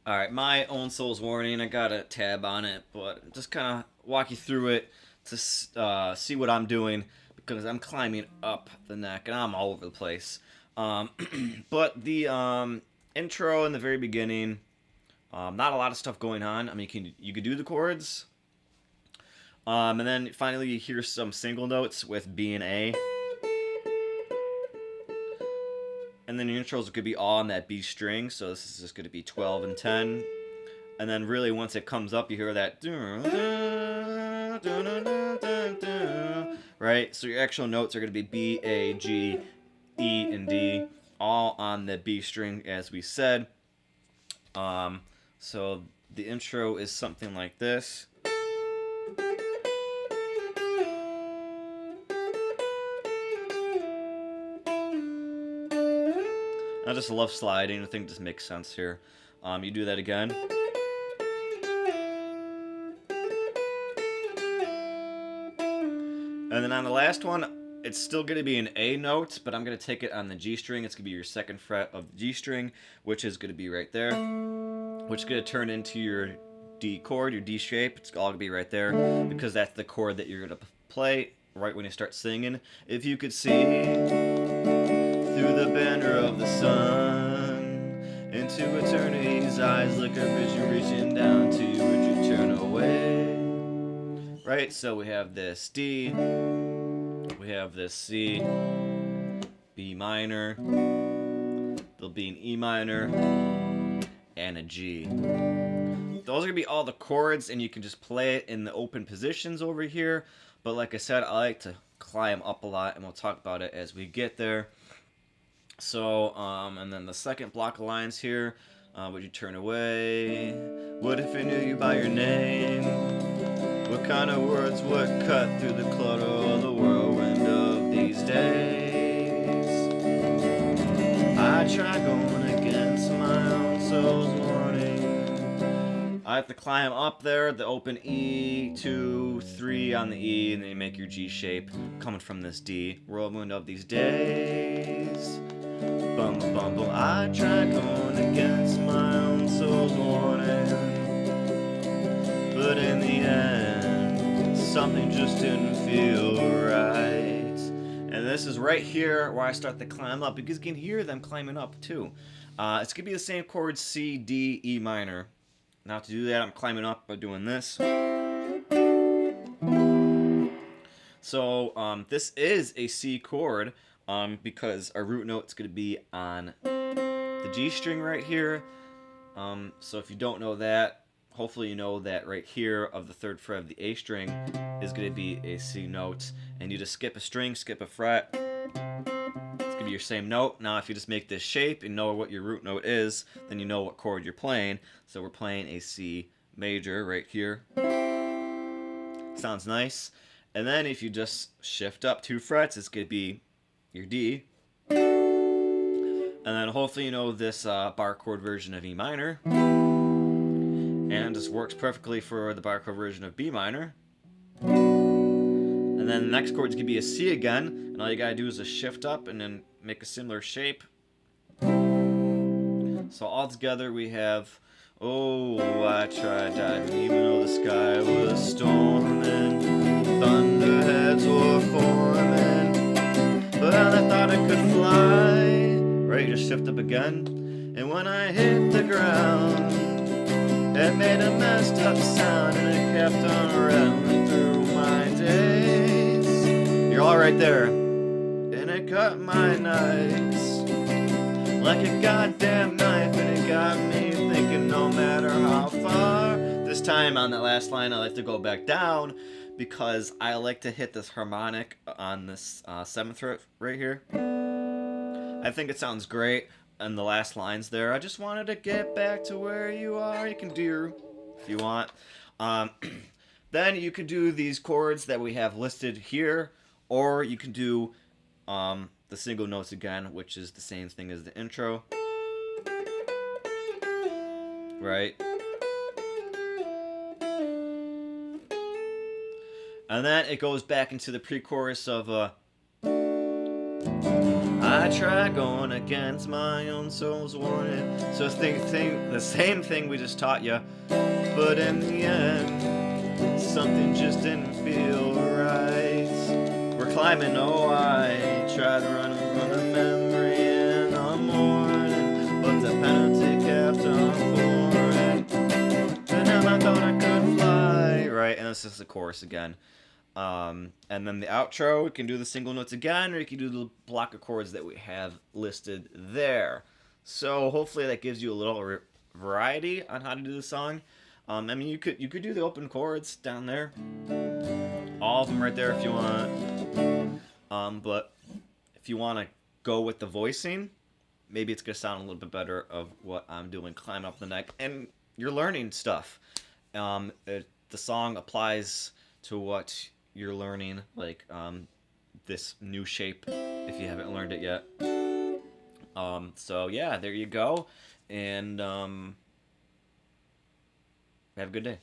Alright, my own soul's warning. I got a tab on it, but just kind of walk you through it to see what I'm doing because I'm climbing up the neck and I'm all over the place. Um, but the intro in the very beginning, not a lot of stuff going on. I mean, you can do the chords, and then finally you hear some single notes with B and A, and then your intros could be all on that B string. So this is just going to be 12 and 10. And then really once it comes up, you hear that, right? So your actual notes are going to be B, A, G, E, and D, all on the B string, as we said. Um, so the intro is something like this. I just love sliding. I think this makes sense here. You do that again. And then on the last one, it's still going to be an A note, but I'm going to take it on the G string. It's going to be your second fret of the G string, which is going to be right there, which is going to turn into your D chord, your D shape. It's all going to be right there because that's the chord that you're going to play right when you start singing. If you could see through the banner of the sun into eternity's eyes, look up as you're reaching down to you, would you turn away? Right, so we have this D, we have this C, B minor, there'll be an E minor, and a G. Those are gonna be all the chords, and you can just play it in the open positions over here. But like I said, I like to climb up a lot, and we'll talk about it as we get there. So, and then the second block of lines here, would you turn away? What if I knew you by your name? What kind of words would cut through the clutter of the whirlwind of these days? I try going against my own soul's warning. I have to climb up there, the open E, 2, 3 on the E, and then you make your G shape coming from this D. Whirlwind of these days. Bum bum bum. I try going against my own soul's warning, but in the end, something just didn't feel right. And this is right here where I start to climb up because you can hear them climbing up too. It's gonna be the same chord C, D, E minor. Now to do that, I'm climbing up by doing this. So this is a C chord because our root note is going to be on the G string right here. So if you don't know that, hopefully you know that right here of the third fret of the A string is going to be a C note. And you just skip a string, skip a fret. It's going to be your same note. Now if you just make this shape and know what your root note is, then you know what chord you're playing. So we're playing a C major right here. Sounds nice. And then if you just shift up 2 frets, it's going to be your D. And then hopefully you know this bar chord version of E minor. And this works perfectly for the bar chord version of B minor. And then the next chord is going to be a C again. And all you got to do is just shift up and then make a similar shape. So all together we have, oh, I tried diving even though the sky was storming. Thunderheads were forming, but I thought I could fly. Right, just shift up again. And when I hit the ground, it made a messed up sound, and it kept on rattling through my days. You're all right there. And it cut my nights like a goddamn knife, and it got me thinking no matter how far. This time on that last line, I like to go back down because I like to hit this harmonic on this 7th fret right here. I think it sounds great in the last lines there. I just wanted to get back to where you are. You can do if you want. Then you can do these chords that we have listed here, or you can do the single notes again, which is the same thing as the intro. Right? And then it goes back into the pre-chorus of I I try going against my own soul's warning. So think the same thing we just taught you, but in the end, something just didn't feel right. We're climbing, oh, I tried to run a memory in the morning, but the penalty kept on pouring. And then I thought I could fly. Right, and this is the chorus again. And then the outro, we can do the single notes again, or you can do the block of chords that we have listed there. So hopefully that gives you a little variety on how to do the song. I mean, you could do the open chords down there, all of them right there if you want. But if you want to go with the voicing, maybe it's gonna sound a little bit better of what I'm doing, climbing up the neck, and you're learning stuff. The song applies to what you're learning, like this new shape, if you haven't learned it yet. So yeah, there you go, and have a good day.